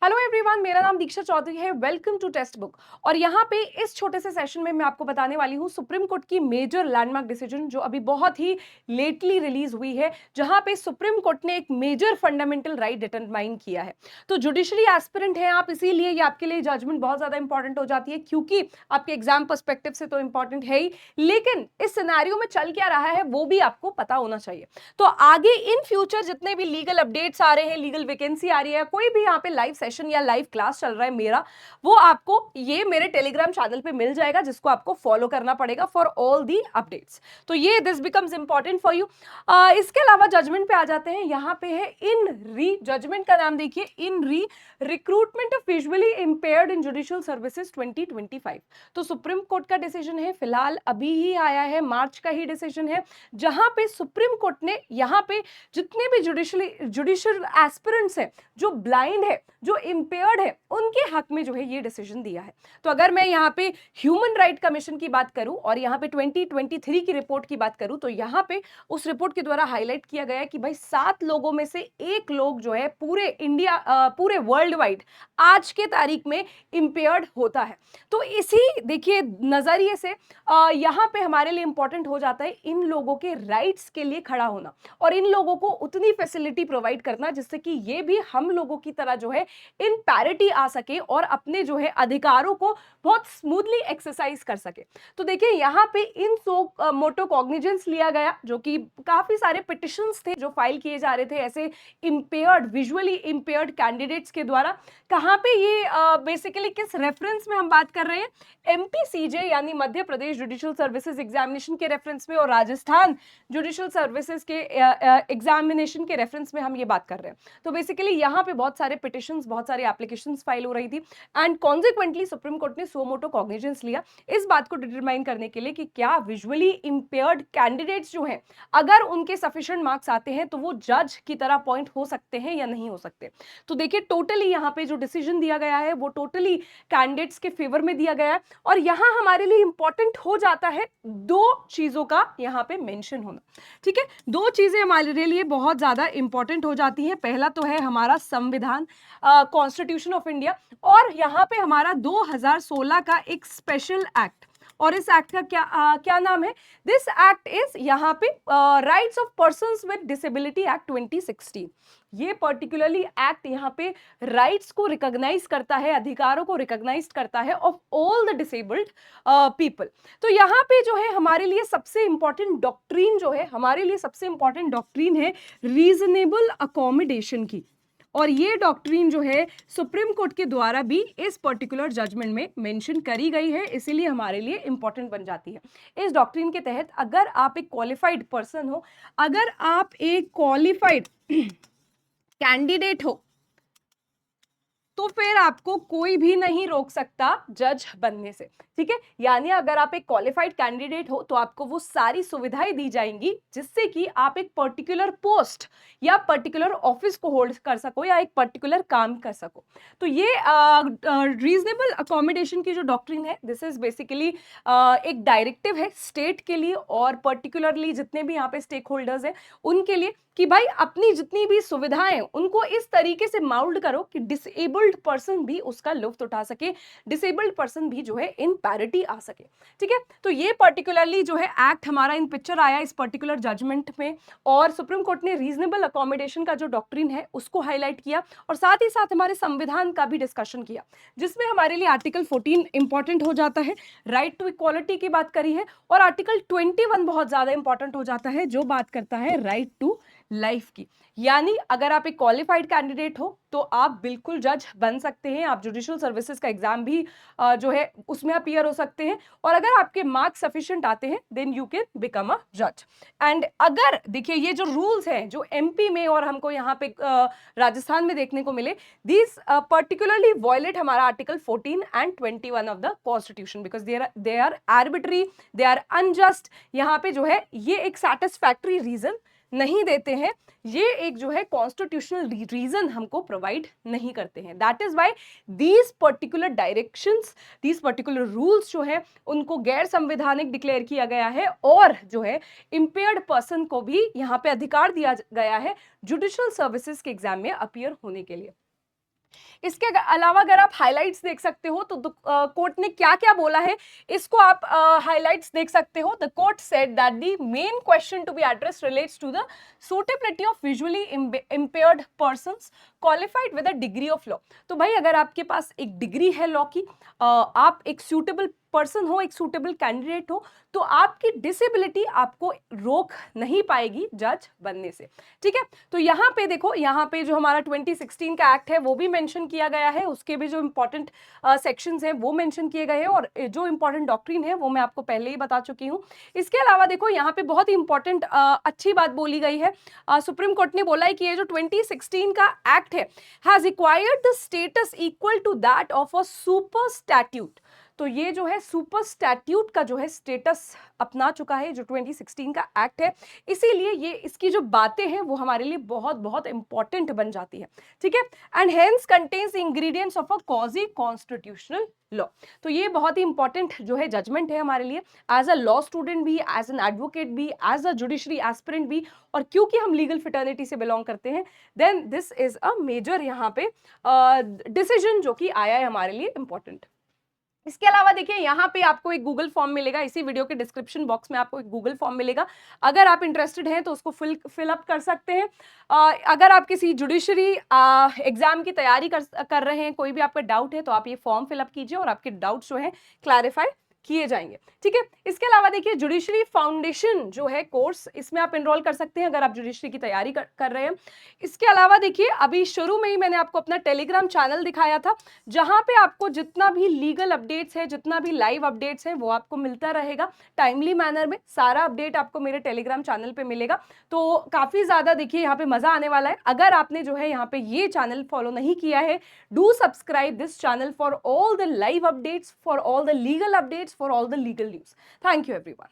Hello everyone, मेरा नाम दीक्षा चौधरी है। Welcome to textbook. और यहाँ पे इस छोटे से सेशन में मैं आपको बताने वाली हूँ सुप्रीम कोर्ट की मेजर लैंडमार्क डिसीजन जो अभी बहुत ही लेटली रिलीज हुई है, जहाँ पे सुप्रीम कोर्ट ने एक मेजर फंडामेंटल राइट डिटरमाइन किया है। तो जुडिशरी एस्पिरेंट हैं आप, इसीलिए ये आपके लिए जजमेंट बहुत ज्यादा इंपॉर्टेंट हो जाती है, क्योंकि आपके एग्जाम पर्सपेक्टिव से तो इंपॉर्टेंट है ही, लेकिन इस सिनेरियो में चल क्या रहा है वो भी आपको पता होना चाहिए। तो आगे इन फ्यूचर जितने भी लीगल अपडेट्स आ रहे हैं, लीगल वैकेंसी आ रही है, कोई भी यहाँ पे लाइव सेशन या लाइव क्लास चल रहा है मेरा, वो आपको ये मेरे टेलीग्राम चैनल पे मिल जाएगा, जिसको आपको फॉलो करना पड़ेगा फॉर ऑल दी अपडेट्स। तो ये this becomes important for you. इसके अलावा जजमेंट पे आ जाते हैं। यहाँ पे है इन री, जजमेंट का नाम देखिए, इन री recruitment of visually impaired in judicial services 2025। तो सुप्रीम कोर्ट का डिसीजन है, फिलहाल अभी ही आया है, मार्च का ही डिसीजन है, जहां पे सुप्रीम कोर्ट ने यहाँ पे जितने भी जुडिशियल एस्पिरेंट्स हैं, जो ब्लाइंड है, जो इंपेयर्ड है, उनके हक में जो है ये डिसीजन दिया है। तो अगर मैं यहाँ पे ह्यूमन राइट कमीशन की बात करूं और यहाँ पे 2023 की रिपोर्ट की बात करूं, तो यहाँ पे उस रिपोर्ट के द्वारा हाईलाइट किया गया है कि भाई 7 लोगों में से एक लोग जो है पूरे इंडिया, पूरे वर्ल्ड वाइड आज के तारीख में इंपेयर्ड होता है। तो इसी देखिए नजरिए से यहाँ पे हमारे लिए इंपॉर्टेंट हो जाता है इन लोगों के राइट्स के लिए खड़ा होना और इन लोगों को उतनी फैसिलिटी प्रोवाइड करना जिससे कि ये भी हम लोगों की तरह जो है इन पैरिटी आ सके और अपने जो है अधिकारों को बहुत स्मूथली एक्सरसाइज कर सके। तो देखिए यहाँ पे इन सो मोटो कॉग्निजेंस लिया गया, जो कि काफी सारे पिटिशंस थे जो फाइल किए जा रहे थे ऐसे इंपेयर्ड, विजुअली इंपेयर्ड कैंडिडेट्स के द्वारा। कहाँ पे ये बेसिकली किस रेफरेंस में हम बात कर रहे हैं? एमपीसीजे यानी Madhya Pradesh judicial services examination के रेफरेंस में और राजस्थान जुडिशियल सर्विसेज के एग्जामिनेशन के रेफरेंस में हम ये बात कर रहे हैं। तो बेसिकली यहाँ पे बहुत सारे पिटिशंस, बहुत सारे एप्लीकेशंस फाइल हो रही थी एंड कॉन्सिक्वेंटली सुप्रीम कोर्ट ने सो मोटो कॉग्निजेंस लिया इस बात को डिटरमाइन करने के लिए कि क्या विजुअली इंपेयर्ड कैंडिडेट्स जो हैं, अगर उनके सफिशिएंट मार्क्स आते हैं तो वो जज की तरह पॉइंट हो सकते हैं या नहीं हो सकते। तो देखिए टोटली यहाँ पे जो डिसीजन दिया गया है वो टोटली कैंडिडेट्स के फेवर में दिया गया है। और यहां हमारे लिए इंपॉर्टेंट हो जाता है दो चीजों का यहां पे मेंशन होना। ठीक है, दो चीजें हमारे लिए बहुत ज्यादा इंपॉर्टेंट हो जाती हैं। पहला तो है हमारा संविधान, कॉन्स्टिट्यूशन ऑफ इंडिया, और यहां पे हमारा 2016 का एक स्पेशल एक्ट। और इस एक्ट का क्या नाम है? दिस एक्ट इज यहाँ पे rights of persons with disability act 2016। ये पर्टिकुलरली एक्ट यहाँ पे राइट्स को रिकॉग्नाइज करता है, अधिकारों को रिकॉग्नाइज करता है of all the disabled people. तो यहाँ पे जो है हमारे लिए सबसे इंपॉर्टेंट डॉक्ट्रीन जो है, हमारे लिए सबसे इंपॉर्टेंट डॉक्ट्रीन है रीजनेबल अकोमोडेशन की। और ये डॉक्ट्रीन जो है सुप्रीम कोर्ट के द्वारा भी इस पर्टिकुलर जजमेंट में मेंशन करी गई है, इसीलिए हमारे लिए इंपॉर्टेंट बन जाती है। इस डॉक्ट्रीन के तहत अगर आप एक क्वालिफाइड पर्सन हो, अगर आप एक क्वालिफाइड कैंडिडेट हो, तो फिर आपको कोई भी नहीं रोक सकता जज बनने से। ठीक है, यानी अगर आप एक क्वालिफाइड कैंडिडेट हो तो आपको वो सारी सुविधाएं दी जाएंगी जिससे कि आप एक पर्टिकुलर पोस्ट या पर्टिकुलर ऑफिस को होल्ड कर सको या एक पर्टिकुलर काम कर सको। तो ये रीजनेबल अकोमोडेशन की जो डॉक्ट्रिन है, दिस इज बेसिकली एक डायरेक्टिव है स्टेट के लिए और पर्टिकुलरली जितने भी यहाँ पे स्टेक होल्डर्स हैं उनके लिए कि भाई अपनी जितनी भी सुविधाएं उनको इस तरीके से माउल्ड करो कि डिसेबल्ड पर्सन भी उसका लुत्फ उठा सके, डिसेबल्ड पर्सन भी जो है इन पैरिटी आ सके। ठीक है, तो ये पर्टिकुलरली जो है एक्ट हमारा इन पिक्चर आया इस पर्टिकुलर जजमेंट में, और सुप्रीम कोर्ट ने रीजनेबल अकोमोडेशन का जो डॉक्ट्रिन है उसको हाईलाइट किया और साथ ही साथ हमारे संविधान का भी डिस्कशन किया, जिसमें हमारे लिए आर्टिकल 14 इंपॉर्टेंट हो जाता है, राइट टू इक्वालिटी की बात करी है, और आर्टिकल 21 बहुत ज्यादा इंपॉर्टेंट हो जाता है जो बात करता है राइट टू लाइफ की। यानी अगर आप एक क्वालिफाइड कैंडिडेट हो तो आप बिल्कुल जज बन सकते हैं, आप जुडिशियल सर्विसेज का एग्जाम भी जो है उसमें अपीयर हो सकते हैं, और अगर आपके मार्क्स सफिशिएंट आते हैं then you can become a जज। एंड अगर देखिए ये जो रूल्स हैं जो एमपी में और हमको यहाँ पे राजस्थान में देखने को मिले, दिस पर्टिकुलरली वॉयलेट हमारा article 14 and 21 of the constitution because they are arbitrary, they are unjust. यहाँ पे जो है ये एक सेटिस्फैक्टरी रीजन नहीं देते हैं, ये एक जो है कॉन्स्टिट्यूशनल रीजन हमको प्रोवाइड नहीं करते हैं। That is why these particular directions, these particular rules जो है उनको गैर संवैधानिक डिक्लेयर किया गया है, और जो है इंपेयर्ड पर्सन को भी यहाँ पे अधिकार दिया गया है जुडिशियल सर्विसेज के एग्जाम में अपीयर होने के लिए। इसके अलावा अगर आप हाइलाइट्स देख सकते हो तो कोर्ट ने क्या क्या बोला है, इसको आप हाइलाइट्स देख सकते हो। The court said that the main question to be address relates to the suitability of visually impaired persons qualified with a degree of law. तो भाई अगर आपके पास एक डिग्री है लॉ की, आप एक सूटेबल पर्सन हो, एक सूटेबल कैंडिडेट हो, तो आपकी डिसेबिलिटी आपको रोक नहीं पाएगी जज बनने से। ठीक है, तो यहाँ पे देखो, यहाँ पे जो हमारा 2016 का एक्ट है वो भी मेंशन किया गया है, उसके भी जो इंपॉर्टेंट सेक्शंस हैं वो मेंशन किए गए हैं, और जो इंपॉर्टेंट डॉक्ट्रिन है वो मैं आपको पहले ही बता चुकी हूँ। इसके अलावा देखो यहाँ पे बहुत ही इंपॉर्टेंट अच्छी बात बोली गई है। सुप्रीम कोर्ट ने बोला है कि ये जो 2016 का एक्ट है has acquired the status equal to that of a super statute. तो ये जो है सुपर स्टैट्यूट का जो है स्टेटस अपना चुका है जो 2016 का एक्ट है, इसीलिए ये इसकी जो बातें हैं वो हमारे लिए बहुत बहुत इंपॉर्टेंट बन जाती है। ठीक है, and hence contains ingredients of a quasi constitutional law. तो ये बहुत ही इंपॉर्टेंट जो है जजमेंट है हमारे लिए, एज अ लॉ स्टूडेंट भी, एज एन एडवोकेट भी, एज अ जुडिशरी एस्पिरेंट भी, और क्योंकि हम लीगल फिटर्निटी से बिलोंग करते हैं, then this is a major यहाँ पे डिसीजन जो कि आया है हमारे लिए इंपॉर्टेंट। इसके अलावा देखिए यहाँ पे आपको एक गूगल फॉर्म मिलेगा, इसी वीडियो के डिस्क्रिप्शन बॉक्स में आपको एक गूगल फॉर्म मिलेगा। अगर आप इंटरेस्टेड हैं तो उसको फिल अप कर सकते हैं। अगर आप किसी जुडिशरी एग्जाम की तैयारी कर रहे हैं, कोई भी आपका डाउट है तो आप ये फॉर्म फिलअप कीजिए और आपके डाउट्स जो है क्लैरिफाई किए जाएंगे। ठीक है, इसके अलावा देखिए जुडिशरी फाउंडेशन जो है कोर्स, इसमें आप एनरोल कर सकते हैं अगर आप जुडिशरी की तैयारी कर रहे हैं। इसके अलावा देखिए अभी शुरू में ही मैंने आपको अपना टेलीग्राम चैनल दिखाया था, जहां पे आपको जितना भी लीगल अपडेट्स है, जितना भी लाइव अपडेट्स है वो आपको मिलता रहेगा टाइमली मैनर में। सारा अपडेट आपको मेरे टेलीग्राम चैनल पे मिलेगा, तो काफी ज्यादा देखिए यहाँ पे मजा आने वाला है। अगर आपने जो है यहाँ पे ये चैनल फॉलो नहीं किया है, do subscribe this channel for all the live updates, for all the legal updates, for all the legal news. Thank you everyone.